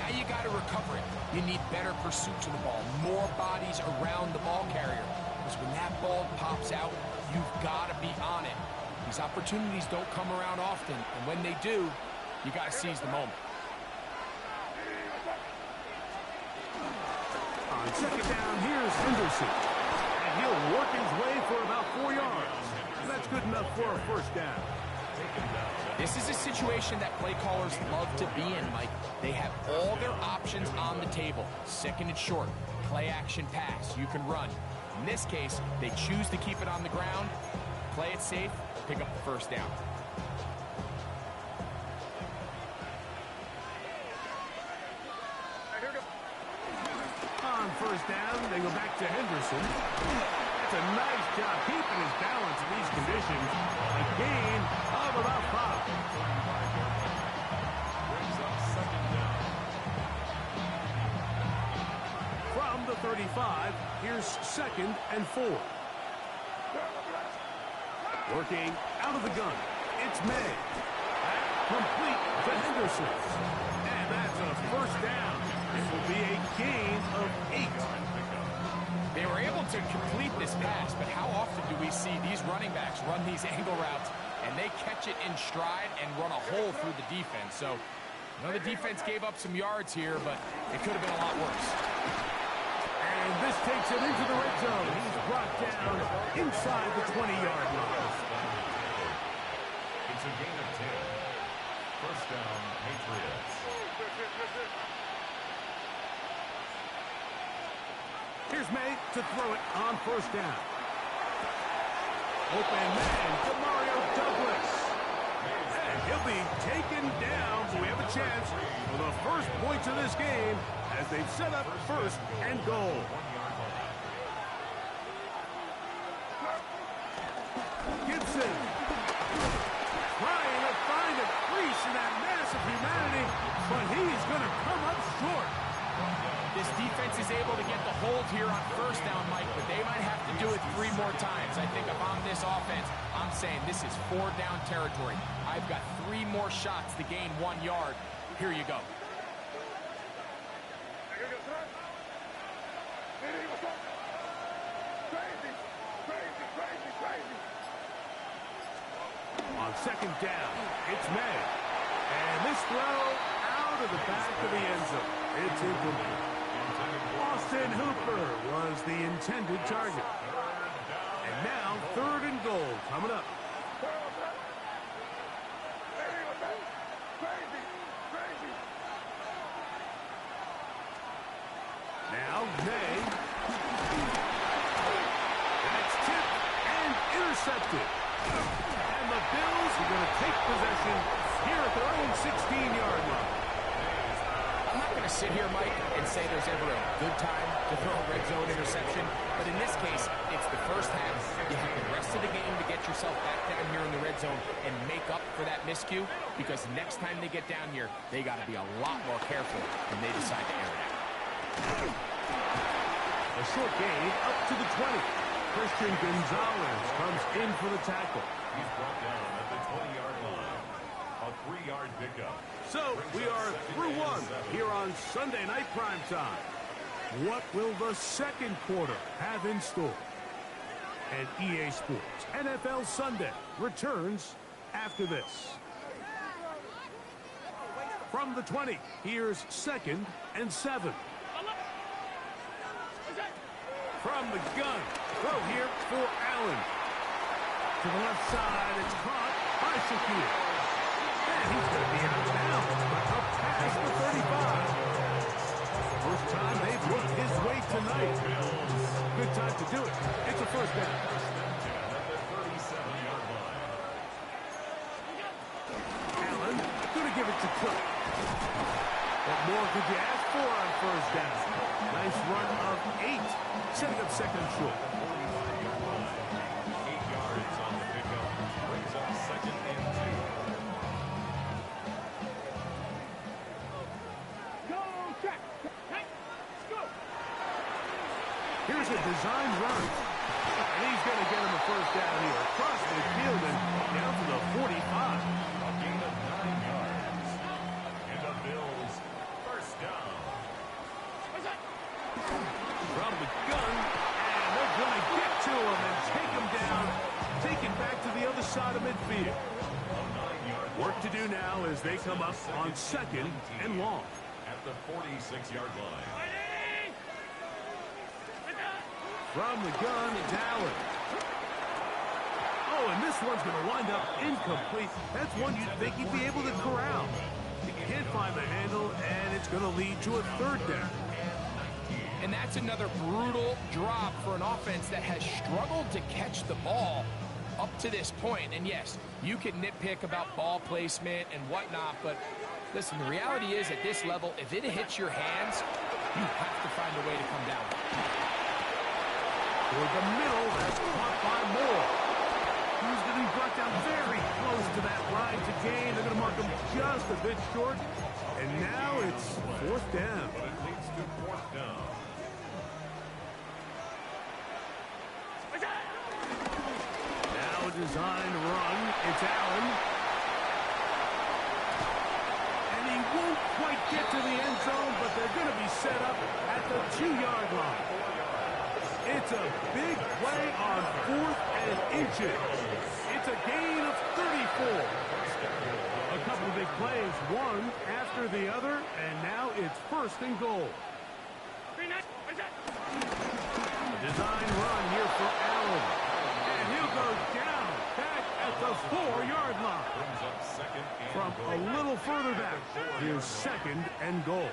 Now you got to recover it. You need better pursuit to the ball, more bodies around the ball carrier. Because when that ball pops out, you've got to be on it. These opportunities don't come around often, and when they do, you got to seize the moment. On second down, here's Henderson. And he'll work his way for about 4 yards. That's good enough for a first down. This is a situation that play callers love to be in, Mike. They have all their options on the table. Second and short, play action pass, you can run. In this case, they choose to keep it on the ground, play it safe, pick up the first down. On first down, they go back to Henderson. That's a nice job keeping his balance in these conditions. A gain of about 5. From the 35, here's second and 4. Working out of the gun. It's May. Complete to Henderson. And that's a first down. It will be a gain of 8. They were able to complete this pass, but how often do we see these running backs run these angle routes and they catch it in stride and run a hole through the defense? So, you know, the defense gave up some yards here, but it could have been a lot worse. And this takes him into the red zone. He's brought down inside the 20-yard line. It's a gain of 10. First down, Patriots. Here's May to throw it on first down. Open man to Mario Douglas. And he'll be taken down. So we have a chance for the first points of this game as they've set up first and goal. Gibson trying to find a crease in that mass of humanity, but he's going to come up short. This defense is able to get the hold here on first down, Mike, but they might have to do it 3 more times. I think if I'm this offense, I'm saying this is 4 down territory. I've got 3 more shots to gain 1 yard. Here you go. On second down, it's May. And this throw out of the back of the end zone. It's incomplete. Austin Hooper was the intended target. And now, third and goal coming up. Now, May. That's tipped and intercepted. And the Bills are going to take possession here at their own 16-yard line. I'm not going to sit here, Mike, and say there's ever a good time to throw a red zone interception, but in this case, it's the first half. You have the rest of the game to get yourself back down here in the red zone and make up for that miscue, because next time they get down here, they got to be a lot more careful when they decide to air it out. A short gain up to the 20. Christian Gonzalez comes in for the tackle. He's brought down at the 20-yard line. A 3-yard pickup. So we are through 1 here on Sunday Night Primetime. What will the second quarter have in store? And EA Sports NFL Sunday returns after this. From the 20, here's second and 7. From the gun, throw here for Allen. To the left side, it's caught by Shakir. And he's going to be out of bounds, but up past the 35. First time they've looked his way tonight. Good time to do it. It's a first down. Allen going to give it to Cook. What more could you ask for on first down? Nice run of 8, setting up second and short. 8 yards on the pickup. Brings up second and 2. Go, check. Hey, let's go. Here's a design run. And he's going to get him a first down here. Across the field and down to the 45. A gain of 9 yards. And the Bills first down. side of midfield. Work to do now as they come up on 2nd and long. At the 46-yard line. From the gun, it's Allen. Oh, and this one's going to wind up incomplete. That's one you'd think he'd be able to corral. He can't find the handle, and it's going to lead to a 3rd down. And that's another brutal drop for an offense that has struggled to catch the ball up to this point. And yes, you can nitpick about ball placement and whatnot, but listen, the reality is at this level, if it hits your hands, you have to find a way to come down. Toward the middle, that's caught by Moore. He's going to be brought down very close to that line to gain. They're going to mark him just a bit short. And now it's 4th down. But it leads to 4th down. Now a designed run. It's Allen. And he won't quite get to the end zone, but they're going to be set up at the 2-yard line. It's a big play on 4th and inches. It's a gain of 34. A couple of big plays, one after the other, and now it's 1st and goal. A design run here for Allen. And he'll go down back at the 4-yard line. Brings up 2nd and From goal. a little further back, here's 2nd and goal.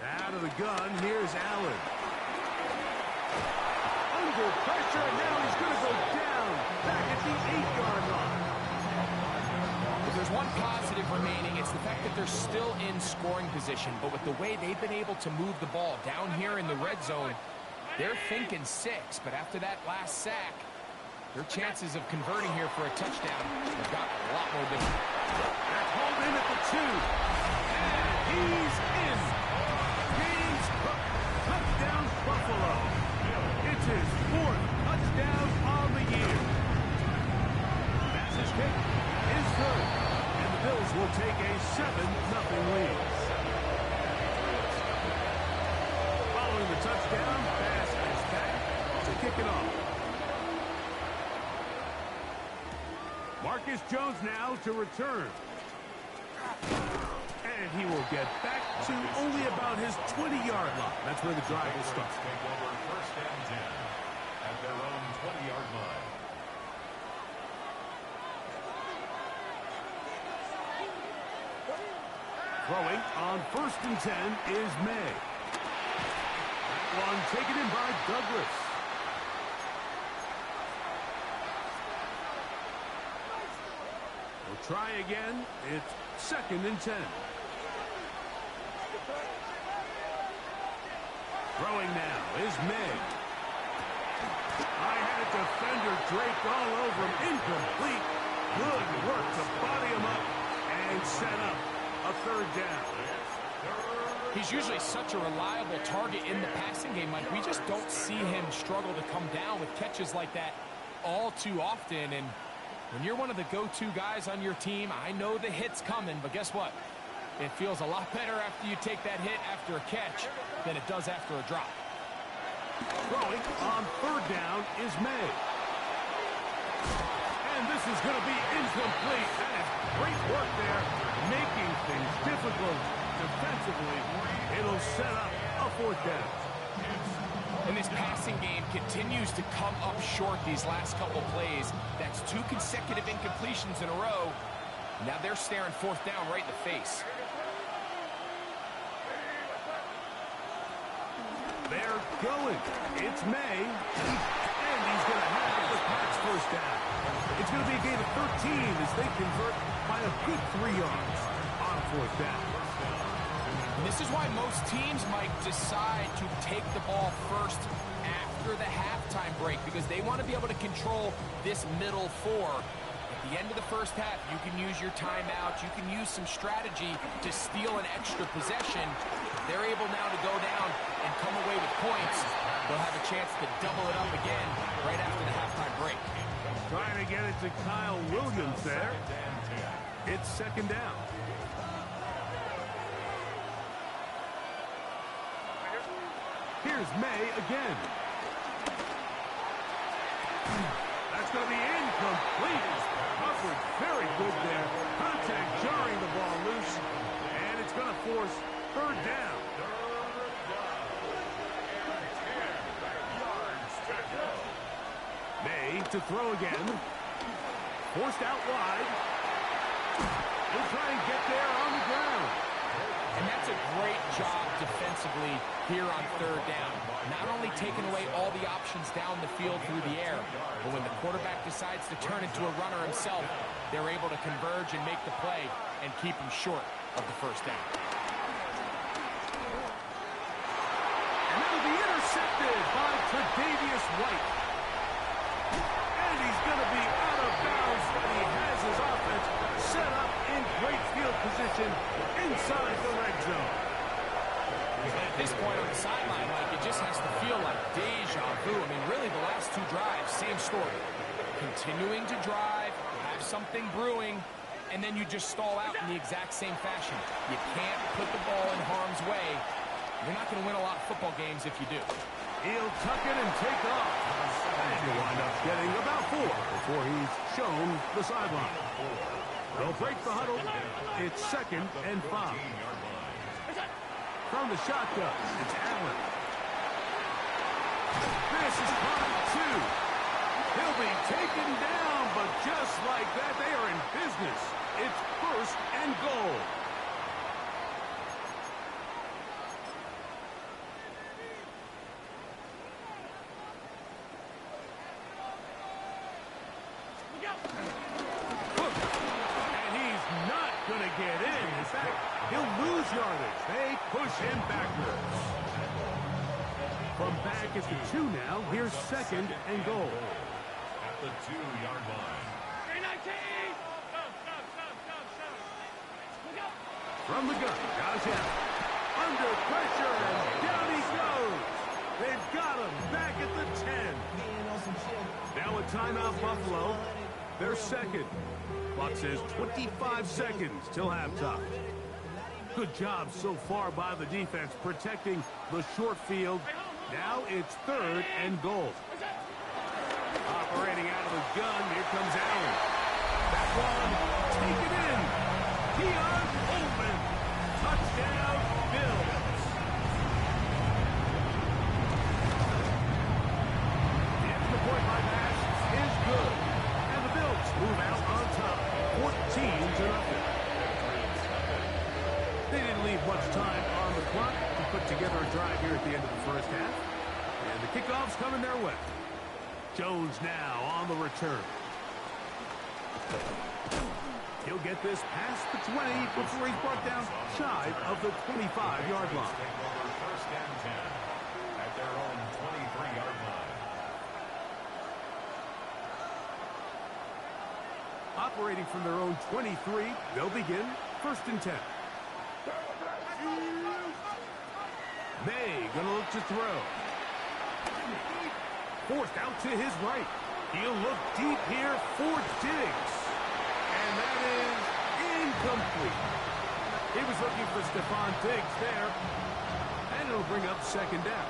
Out of the gun, here's Allen. Under pressure, and now he's going to go down back at the 8-yard line. If there's one positive remaining, it's the fact that they're still in scoring position. But with the way they've been able to move the ball down here in the red zone, they're thinking 6. But after that last sack, their chances of converting here for a touchdown have got a lot more difficult. That's hauled in at the 2. And he's in. James Cook, touchdown Buffalo. It's his 4th touchdown on the year. That's his kick. Is good. And the Bills will take a 7-0 lead. Following the touchdown, pass is back to kick it off. Marcus Jones now to return. And he will get back to only about his 20-yard line. That's where the drive will start. Take over 1st and 10 at their own 20-yard line. Throwing on 1st and 10 is May. That one taken in by Douglas. We'll try again. It's 2nd and 10. Throwing now is May. I had a defender draped all over him. Incomplete. Good work to body him up and set up a 3rd down. He's usually such a reliable target in the passing game, Mike. We just don't see him struggle to come down with catches like that all too often. And when you're one of the go-to guys on your team, I know the hit's coming, but guess what? It feels a lot better after you take that hit after a catch than it does after a drop. Throwing on 3rd down is May. And this is going to be incomplete. That is great work there, making things difficult defensively. It'll set up a 4th down. And this passing game continues to come up short these last couple plays. That's 2 consecutive incompletions in a row. Now they're staring 4th down right in the face. They're going. It's May. And he's going to have the Pats 1st down. It's going to be a gain of 13 as they convert by a good 3 yards on 4th down. And this is why most teams might decide to take the ball first after the halftime break, because they want to be able to control this middle 4. At the end of the first half, you can use your timeout. You can use some strategy to steal an extra possession. They're able now to go down and come away with points. They'll have a chance to double it up again right after the halftime break. Trying to get it to Kyle Williams there. It's 2nd down. Here's May again. That's going to be incomplete. Coverage very good there. Contact jarring the ball loose. And it's going to force third down. May to throw again. Forced out wide. He'll try and get there on the ground. And that's a great job defensively here on third down. Not only taking away all the options down the field through the air, but when the quarterback decides to turn into a runner himself, they're able to converge and make the play and keep him short of the first down. And that'll be intercepted by Tre'Davious White. And he's going to be out of bounds, but he has his offense set up in great field position inside the red zone. At this point on the sideline, like, it just has to feel like deja vu. I mean, really, the last two drives, same story. Continuing to drive, have something brewing, and then you just stall out in the exact same fashion. You can't put the ball in harm's way. You're not going to win a lot of football games if you do. He'll tuck it and take off. And he'll wind up getting about 4 before he's shown the sideline. They'll break the huddle. It's 2nd and 5. From the shotgun, it's Allen. This is caught 2. He'll be taken down, but just like that, they are in business. It's 1st and goal. And he's not going to get in. In fact, he'll lose yardage. They push him backwards. From back at the 2 now, here's 2nd and goal. At the 2-yard line. From the gun, Josh Allen. Under pressure, and down he goes. They've got him back at the 10. Now a timeout, Buffalo. They're 2nd. Clock says 25 seconds till halftime. Good job so far by the defense protecting the short field. Now it's 3rd and goal. Operating out of the gun, here comes Allen. That one, take it in. Keon Coleman. Touchdown, Bills. The extra point by pass is good. And the Bills move out on top, 14-0. They didn't leave much time on the clock to put together a drive here at the end of the first half. And the kickoff's coming their way. Jones now on the return. He'll get this past the 20 before he's brought down shy of the 25-yard line. First and 10 at their own 23-yard line. Operating from their own 23, they'll begin 1st and 10. May gonna look to throw. Forced out to his right. He'll look deep here for Diggs. And that is incomplete. He was looking for Stephon Diggs there. And it'll bring up 2nd down.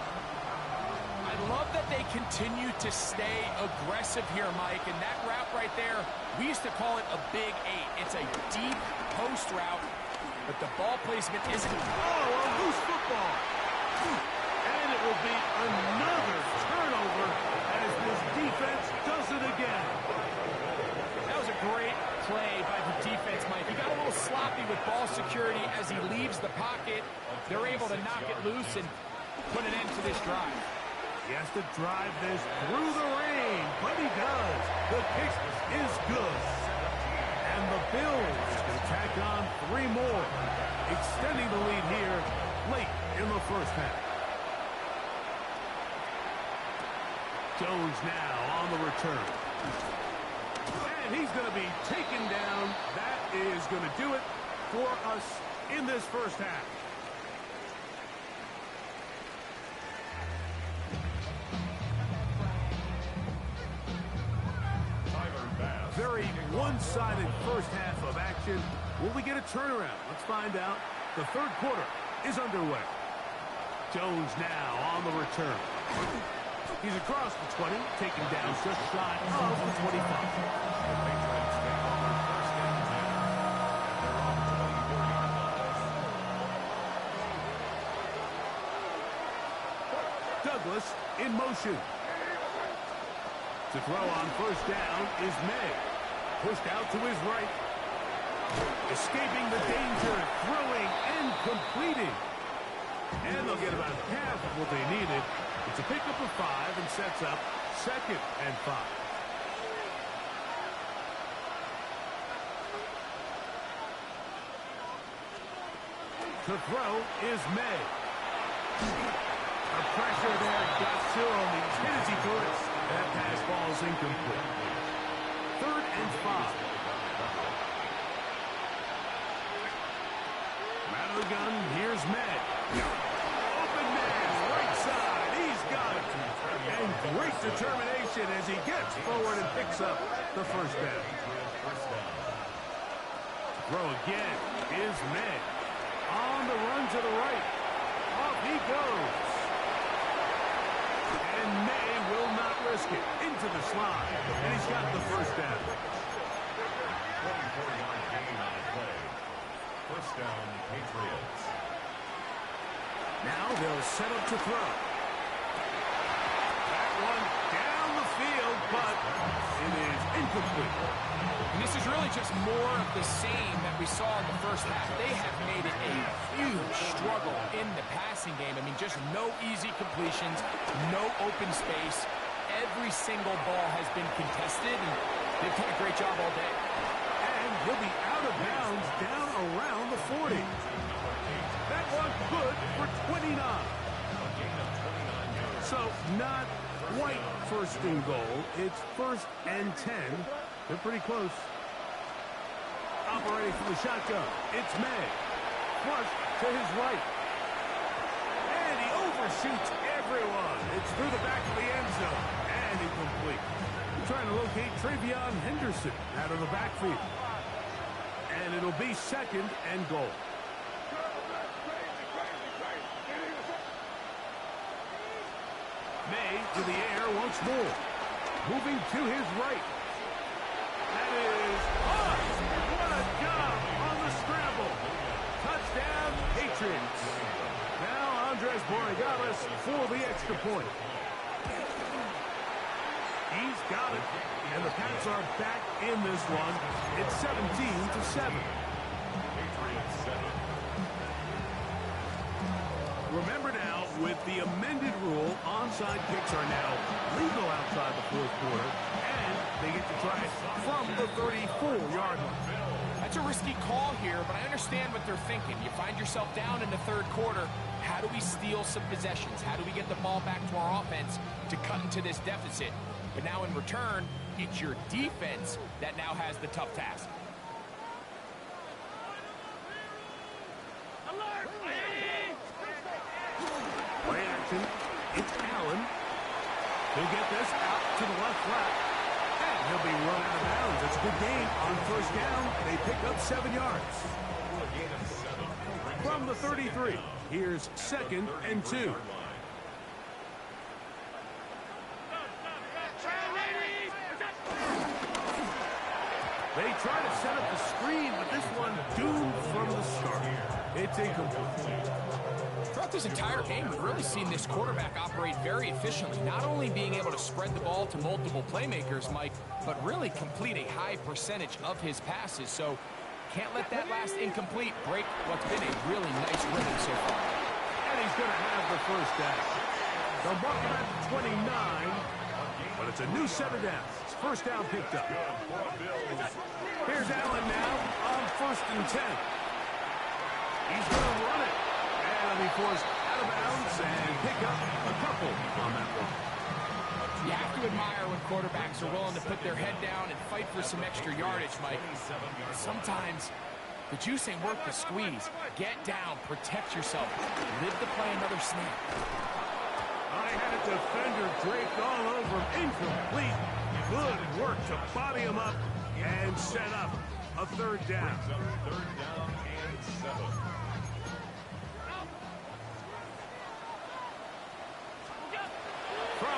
I love that they continue to stay aggressive here, Mike. And that route right there, we used to call it a big 8. It's a deep post route, but the ball placement isn't. Oh, a loose football. And it will be another turnover as this defense does it again. That was a great play by the defense, Mike. He got a little sloppy with ball security as he leaves the pocket. They're able to knock it loose and put an end to this drive. He has to drive this through the rain, but he does. The kick is good. And the Bills can tack on 3 more, extending the lead here late in the first half. Jones now on the return. And he's going to be taken down. That is going to do it for us in this first half. Very one-sided first half of action. Will we get a turnaround? Let's find out. The third quarter is underway. Jones now on the return. He's across the 20, taken down just shy of the 25. Douglas in motion. To throw on first down is May. Pushed out to his right. Escaping the danger, throwing and completing. And they'll get about half of what they needed. It's a pickup of 5 and sets up 2nd and 5. To throw is May. The pressure there got to him. He's hit as he could. That pass ball is incomplete. 3rd and 5. Out of the gun, here's May. Open man, right side. He's got it. And great determination as he gets forward and picks up the first down. Throw again is May. On the run to the right. Off he goes. And May will not risk it. Into the slot. And he's got the first down. 24-yard gain on the play. First down, Patriots. Now they'll set up to throw. That one down the field, but it is incomplete. And this is really just more of the same that we saw in the first half. They have made it a huge struggle in the passing game. I mean, just no easy completions, no open space. Every single ball has been contested, and they've done a great job all day. And he'll be out of bounds down around the 40. That one good for 29. So not quite first and goal. It's 1st and 10. They're pretty close. Operating from the shotgun. It's May. Flush to his right. And he overshoots everyone. It's through the back of the end zone. And incomplete. Trying to locate Travion Henderson out of the backfield. And it'll be 2nd and goal. May to the air once more. Moving to his right. That is off. What a job on the scramble. Touchdown, Patriots. Now Andres Borregales for the extra point. He's got it. And the Pats are back in this one. It's 17-7. Patriots 7. Remember now, with the amended rule, onside kicks are now legal outside the 4th quarter, and they get to try it from the 34-yard line. That's a risky call here, but I understand what they're thinking. You find yourself down in the 3rd quarter. How do we steal some possessions? How do we get the ball back to our offense to cut into this deficit? But now in return, it's your defense that now has the tough task. Play action. It's Allen. He'll get this out to the left flat. And he'll be run out of bounds. It's a good gain on first down. They pick up 7 yards. From the 33, here's 2nd and 2. They try to set up the screen, but this one doomed from the start. It's incomplete. Throughout this entire game, we've really seen this quarterback operate very efficiently, not only being able to spread the ball to multiple playmakers, Mike, but really complete a high percentage of his passes. So can't let that last incomplete break what's been a really nice rhythm so far. And he's going to have the first down. They'll mark him at 29, but it's a new set of downs. First down picked up. Here's Allen now on 1st and 10. He's going to run it. And he'll be forced out of bounds and pick up a couple on that one. You have to admire when quarterbacks are willing to put their head down and fight for some extra yardage, Mike. Sometimes the juice ain't worth the squeeze. Get down, protect yourself, live to play another snap. I had a defender draped all over him. Incomplete. Good work to body him up and set up a 3rd down. 3rd down and 7.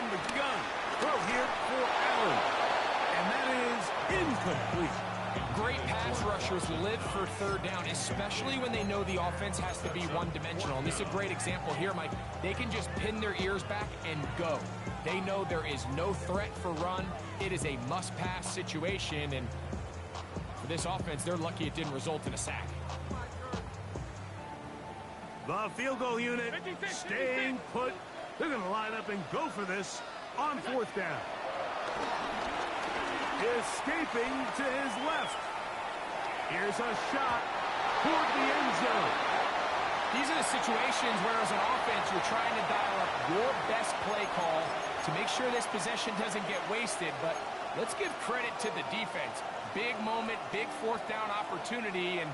from the gun. Throw here for Allen. And that is incomplete. Great pass rushers live for third down, especially when they know the offense has to be one-dimensional. And this is a great example here, Mike. They can just pin their ears back and go. They know there is no threat for run. It is a must-pass situation, and for this offense, they're lucky it didn't result in a sack. The field goal unit staying put. They're going to line up and go for this on fourth down. Escaping to his left. Here's a shot toward the end zone. These are the situations where, as an offense, you're trying to dial up your best play call to make sure this possession doesn't get wasted. But let's give credit to the defense. Big moment, big fourth down opportunity, and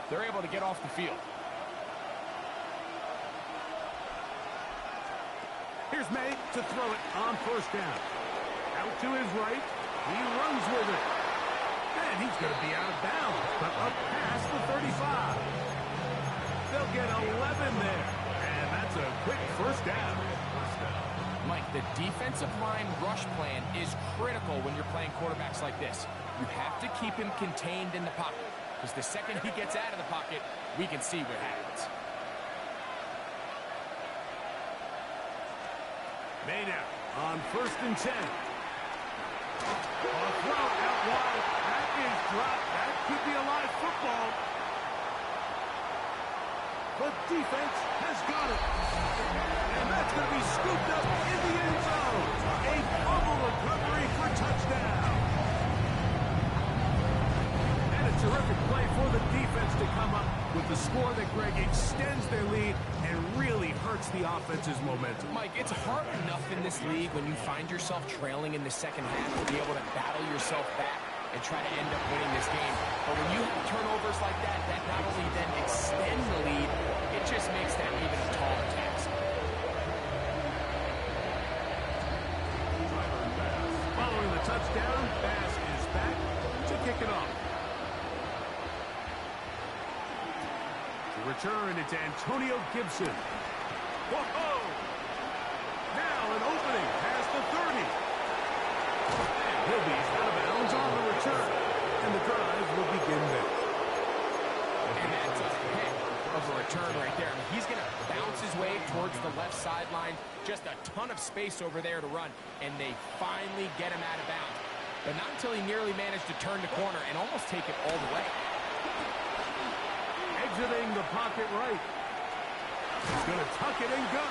they're able to get off the field. Here's May to throw it on first down. Out to his right. He runs with it. And he's going to be out of bounds, but up past the 35. They'll get 11 there. And that's a quick first down. Mike, the defensive line rush plan is critical when you're playing quarterbacks like this. You have to keep him contained in the pocket, because the second he gets out of the pocket, we can see what happens. Made out on first and 10. A throw out wide. That is dropped. That could be a live football. The defense has got it. And that's going to be scooped up in the end zone. A fumble recovery for touchdown. And a terrific play for the defense to come up with the score that, Greg, extends their lead and really hurts the offense's momentum. Mike, it's hard enough in this league when you find yourself trailing in the second half to be able to battle yourself back and try to end up winning this game. But when you have turnovers like that, that not only then extend the lead, it just makes that even a taller task. Following the touchdown, Bass is back to kick it off. Return, it's Antonio Gibson. Whoa! Now an opening past the 30. And he'll be out of bounds on the return. And the drive will begin there. And that's a heck of a return right there. I mean, he's going to bounce his way towards the left sideline. Just a ton of space over there to run. And they finally get him out of bounds. But not until he nearly managed to turn the corner and almost take it all the way. Exiting the pocket right. He's going to tuck it and go.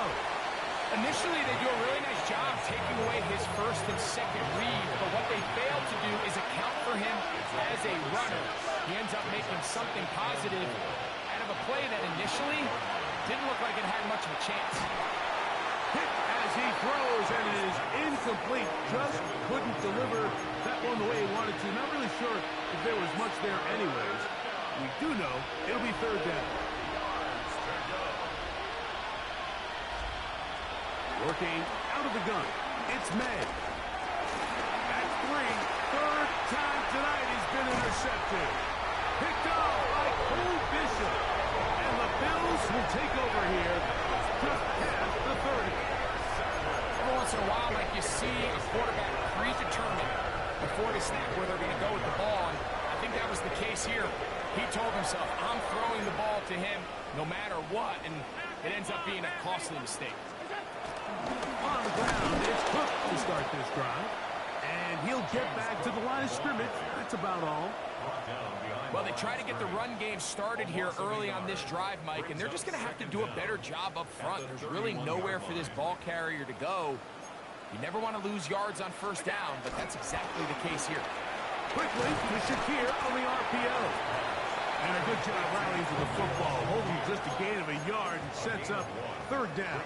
Initially, they do a really nice job taking away his first and second read, but what they fail to do is account for him as a runner. He ends up making something positive out of a play that initially didn't look like it had much of a chance. Hit as he throws, and it is incomplete. Just couldn't deliver that one the way he wanted to. Not really sure if there was much there anyways. We do know it'll be third down. Working out of the gun. It's May. At 3. Third time tonight he's been intercepted. Picked off by Cole Bishop. And the Bills will take over here just past the 30. Every once in a while, like you see a quarterback predetermined before they snap where they're going to go with the ball. And I think that was the case here. He told himself, I'm throwing the ball to him no matter what. And it ends up being a costly mistake. On the ground, it's Cook to start this drive. And he'll get back to the line of scrimmage. That's about all. Well, they try to get the run game started here early on this drive, Mike, and they're just going to have to do a better job up front. There's really nowhere for this ball carrier to go. You never want to lose yards on first down, but that's exactly the case here. Quickly to Shakir on the RPO. And a good job rallying to the football, holding just a gain of a yard and sets up third down.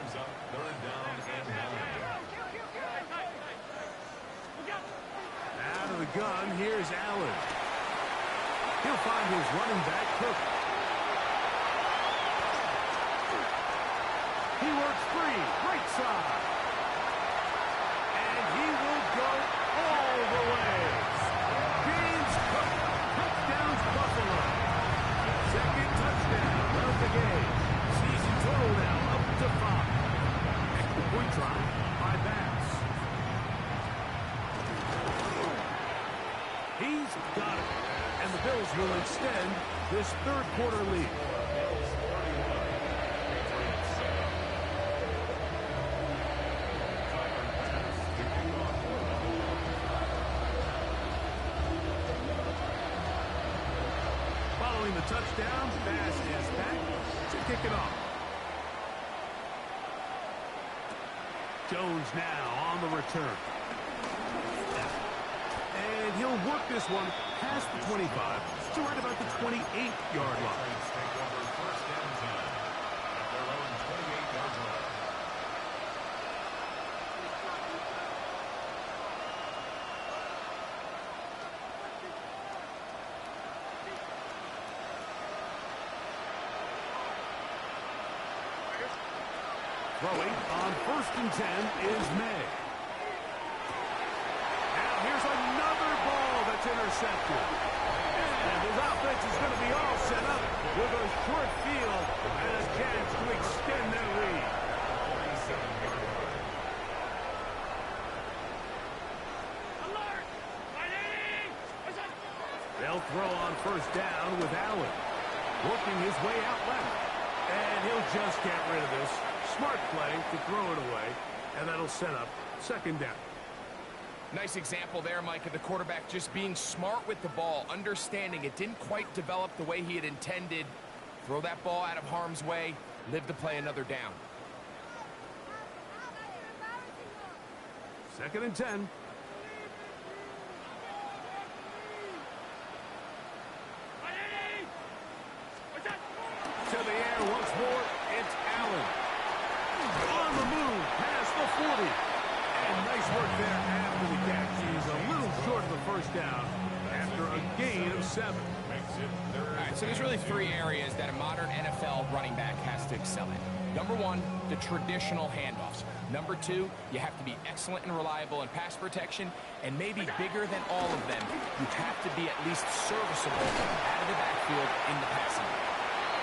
Out of the gun, here's Allen. He'll find his running back, Cook. He works free, right side. And he will go all the way. James Cook, touchdowns Buffalo. Second touchdown of the game. Season total now up to 5. Extra point try by Bass. He's got it. And the Bills will extend this third quarter lead. Following the touchdown, pass is back to kick it off. Jones now on the return. And he'll work this one past the 25 to right about the 28-yard line. Throwing on 1st and 10 is May. Now here's another ball that's intercepted. And his offense is going to be all set up with a short field and a chance to extend their lead. They'll throw on 1st down with Allen. Working his way out left. And he'll just get rid of this. Smart play to throw it away, and that'll set up 2nd down. Nice example there, Mike, of the quarterback just being smart with the ball, understanding it didn't quite develop the way he had intended. Throw that ball out of harm's way, live to play another down. 2nd and 10. To the air once more, it's Allen. On the move, past the 40. And nice work there after the catch. He's a little short of the 1st down after a gain of 7. All right, so there's really 3 areas that a modern NFL running back has to excel in. Number 1, the traditional handoffs. Number 2, you have to be excellent and reliable in pass protection. And maybe bigger than all of them, you have to be at least serviceable out of the backfield in the passing game.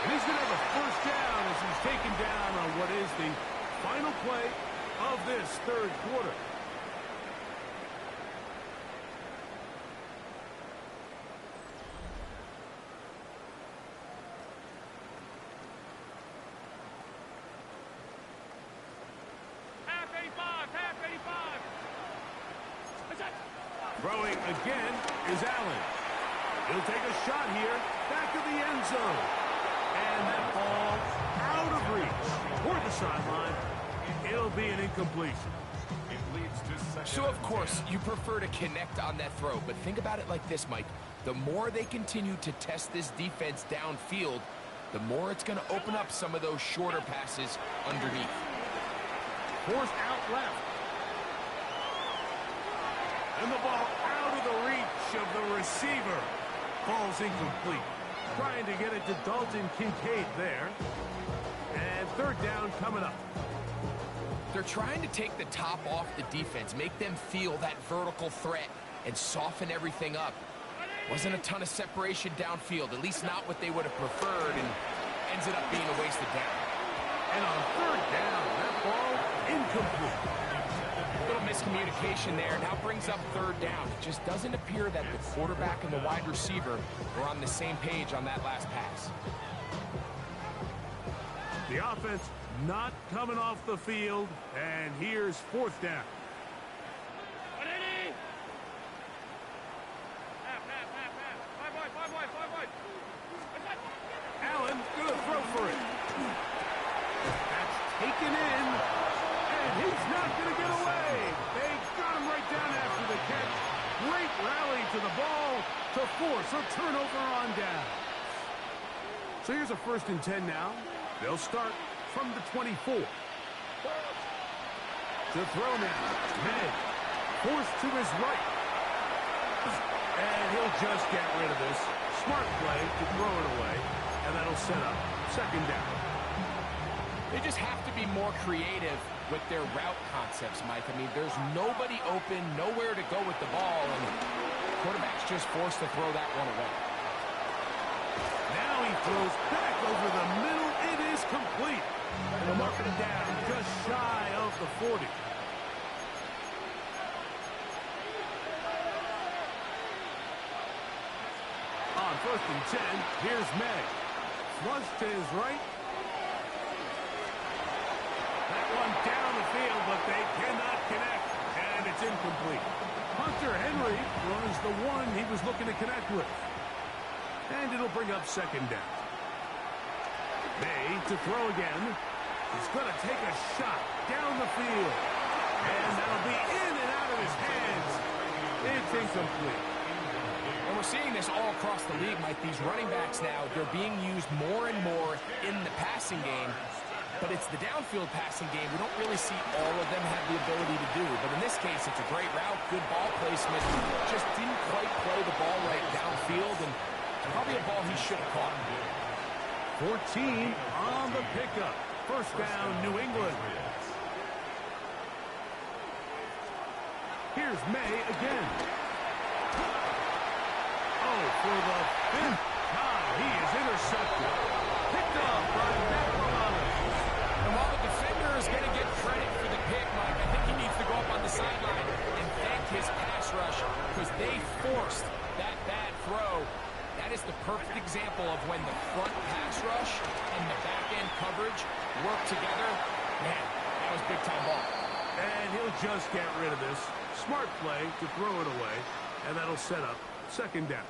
And he's going to have a 1st down as he's taken down on what is the final play of this 3rd quarter. Throwing again is Allen. He'll take a shot here, back to the end zone. And that ball out of reach toward the sideline. It'll be an incompletion. So, of course, you prefer to connect on that throw, but think about it like this, Mike. The more they continue to test this defense downfield, the more it's going to open up some of those shorter passes underneath. Forced out left. And the ball out of the reach of the receiver. Ball's incomplete. Trying to get it to Dalton Kincaid there. And 3rd down coming up. They're trying to take the top off the defense, make them feel that vertical threat, and soften everything up. Wasn't a ton of separation downfield, at least not what they would have preferred, and ends up being a wasted down. And on 3rd down, that ball incomplete. Little miscommunication there. Now brings up 3rd down. It just doesn't appear that the quarterback and the wide receiver were on the same page on that last pass. The offense not coming off the field, and here's 4th down. Allen gonna throw for it. That's taken in, and he's not gonna get away. They got him right down after the catch. Great rally to the ball to force a turnover on down. So here's a 1st and 10 now. They'll start from the 24. To throw now. May. Forced to his right. And he'll just get rid of this. Smart play to throw it away. And that'll set up 2nd down. They just have to be more creative with their route concepts, Mike. I mean, there's nobody open, nowhere to go with the ball, and the quarterback's just forced to throw that one away. Now he throws back over the middle. It is complete. And they'll mark it down just shy of the 40. on 1st and 10. Here's May. Flush to his right. That one down the field, but they cannot connect. And it's incomplete. Hunter Henry was the one he was looking to connect with. And it'll bring up 2nd down. May to throw again. He's going to take a shot down the field. And that'll be in and out of his hands. It's incomplete. And we're seeing this all across the league, Mike. These running backs now, they're being used more and more in the passing game. But it's the downfield passing game we don't really see all of them have the ability to do. But in this case, it's a great route, good ball placement. Just didn't quite play the ball right downfield, and probably a ball he should have caught. 14 on the pickup. 1st down, New England. Here's May again. Oh, for the 5th time, he is intercepted. Picked up by Matt Milano. And while the defender is going to get credit for the pick, Mike, I think he needs to go up on the sideline and thank his pass rush because they forced that bad throw. That is the perfect example of when the front pass rush and the back-end coverage work together. Man, that was big-time ball. And he'll just get rid of this. Smart play to throw it away, and that'll set up 2nd down.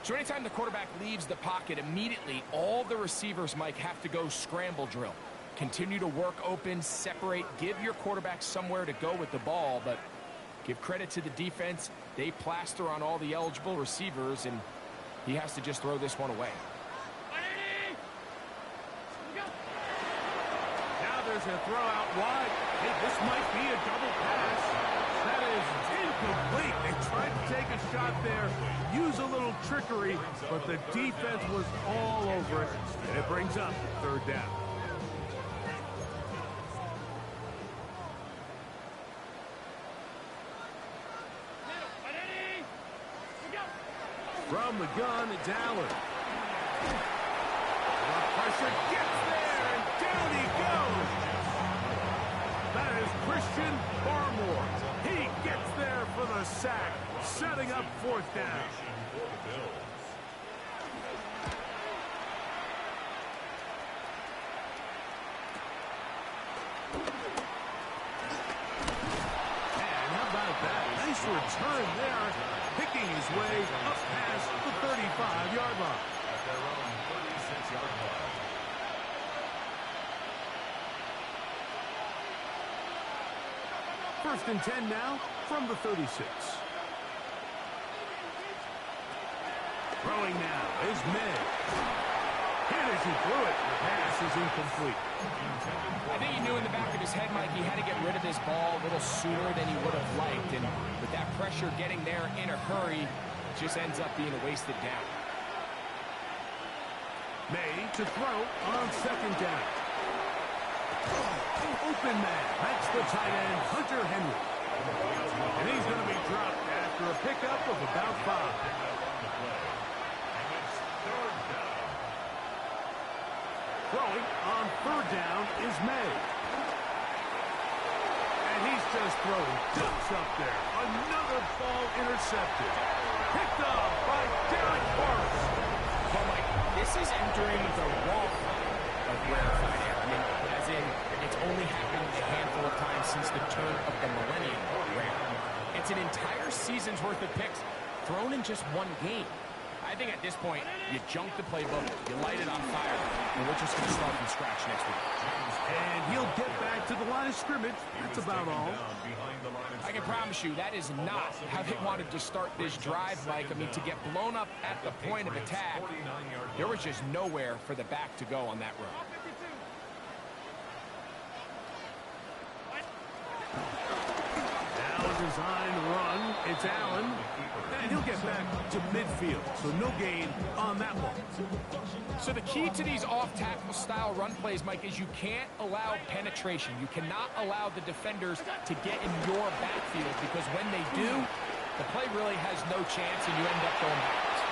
So anytime the quarterback leaves the pocket, immediately all the receivers, Mike, have to go scramble drill. Continue to work open, separate, give your quarterback somewhere to go with the ball, but give credit to the defense. They plaster on all the eligible receivers, and he has to just throw this one away. Now there's a throw out wide. Hey, this might be a double pass. That is incomplete. They tried to take a shot there, use a little trickery, but the defense was all over it, and it brings up 3rd down. From the gun, it's Allen. The pressure gets there, and down he goes. That is Christian Barmore. He gets there for the sack, setting up 4th down. And how about that? Nice return there, picking his way up past the 35-yard line. At their own 36-yard line. First and 10 now from the 36. Throwing now is May. Hit as he threw it. The pass is incomplete. I think he knew in the back of his head, Mike, he had to get rid of this ball a little sooner than he would have liked. And with that pressure getting there in a hurry, it just ends up being a wasted down. May to throw on 2nd down. Open man. That's the tight end, Hunter Henry. And he's going to be dropped after a pickup of about 5. Throwing on 3rd down is May. And he's just throwing ducks up there. Another ball intercepted. Picked up by Derek Forrest. Well, Mike, this is entering the wrong of rarefied air. I mean, as in, it's only happened a handful of times since the turn of the millennium. It's an entire season's worth of picks thrown in just one game. I think at this point, you junk the playbook, you light it on fire, and we're just going to start from scratch next week. And he'll get back to the line of scrimmage. That's about all. I can promise you that is not how they wanted to start this drive, Mike. I mean, to get blown up at the point of attack, there was just nowhere for the back to go on that run. Now a designed run. It's Allen. And he'll get back to midfield. So no gain on that one. So the key to these off-tackle style run plays, Mike, is you can't allow penetration. You cannot allow the defenders to get in your backfield because when they do, the play really has no chance and you end up going backwards.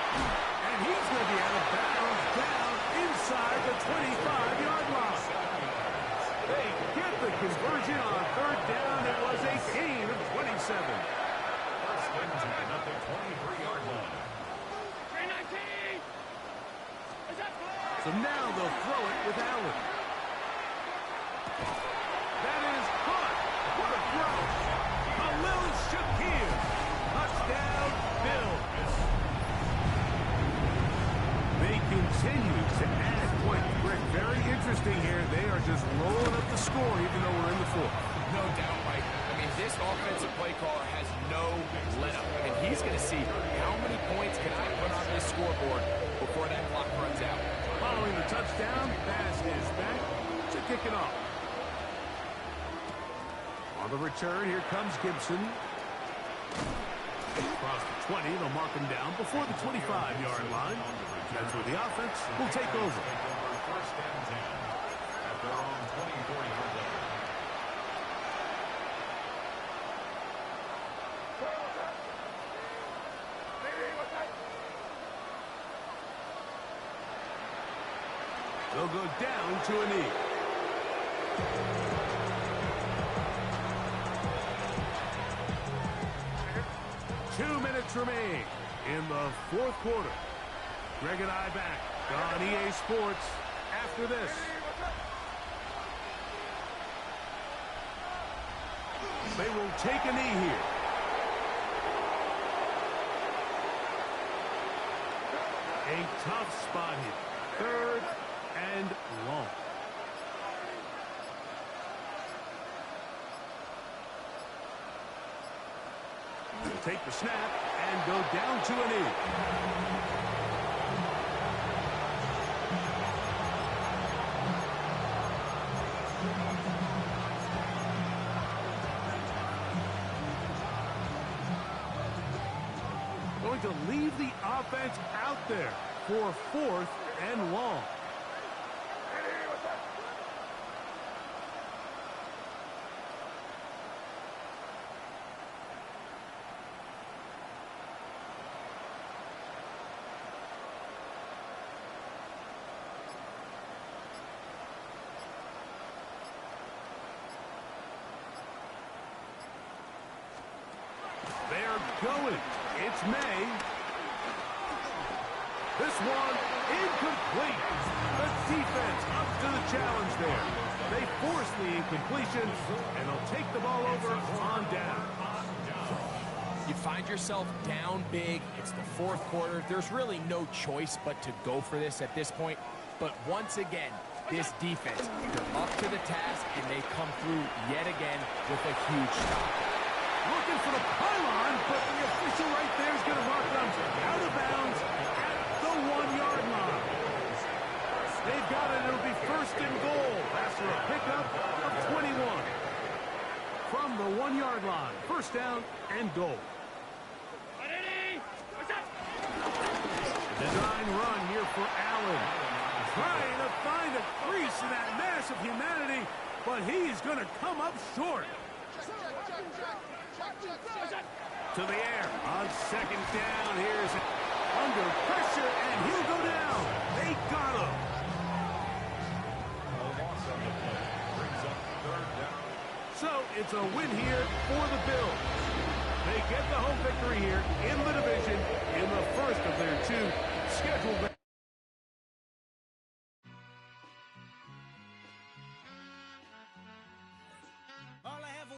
And he's going to be out of bounds down inside the 25-yard line. They get the conversion on 3rd down. It was a gain of 27. First and 10 at the 23-yard line. So now they'll throw it with Allen. That is caught. What a throw. Khalil Shakir. Touchdown, Bills. They continue to add points. Rick, very interesting here. They are just rolling up the score even though we're in the fourth. No doubt, Mike. I mean, this offensive play caller has no let-up, and he's going to see how many points can I put on this scoreboard before that clock runs out. Following the touchdown, pass is back to kick it off. On the return, here comes Gibson. Across the 20, they'll mark him down before the 25-yard line. That's where the offense will take over. First and 10 at their own 24-yard line. They'll go down to a knee. Two minutes remain in the fourth quarter. Greg and I back on EA Sports after this. They will take a knee here. A tough spot here. Third and long. They'll take the snap and go down to a knee. Going to leave the offense out there for fourth and long. They're going. It's May. This one incomplete. The defense up to the challenge there. They force the incompletion, and they'll take the ball over on down. You find yourself down big. It's the fourth quarter. There's really no choice but to go for this at this point. But once again, this defense, they're up to the task, and they come through yet again with a huge stop. Looking for the pylon, but the official right there is going to mark them out of bounds at the 1-yard line. They've got it. It'll be first and goal after a pickup of 21. From the 1-yard line, first down and goal. Design run here for Allen. Trying to find a crease in that mass of humanity, but he's going to come up short. To the air on second down. Here's under pressure, and he'll go down. They got him. A loss on the play brings up third down. So it's a win here for the Bills. They get the home victory here in the division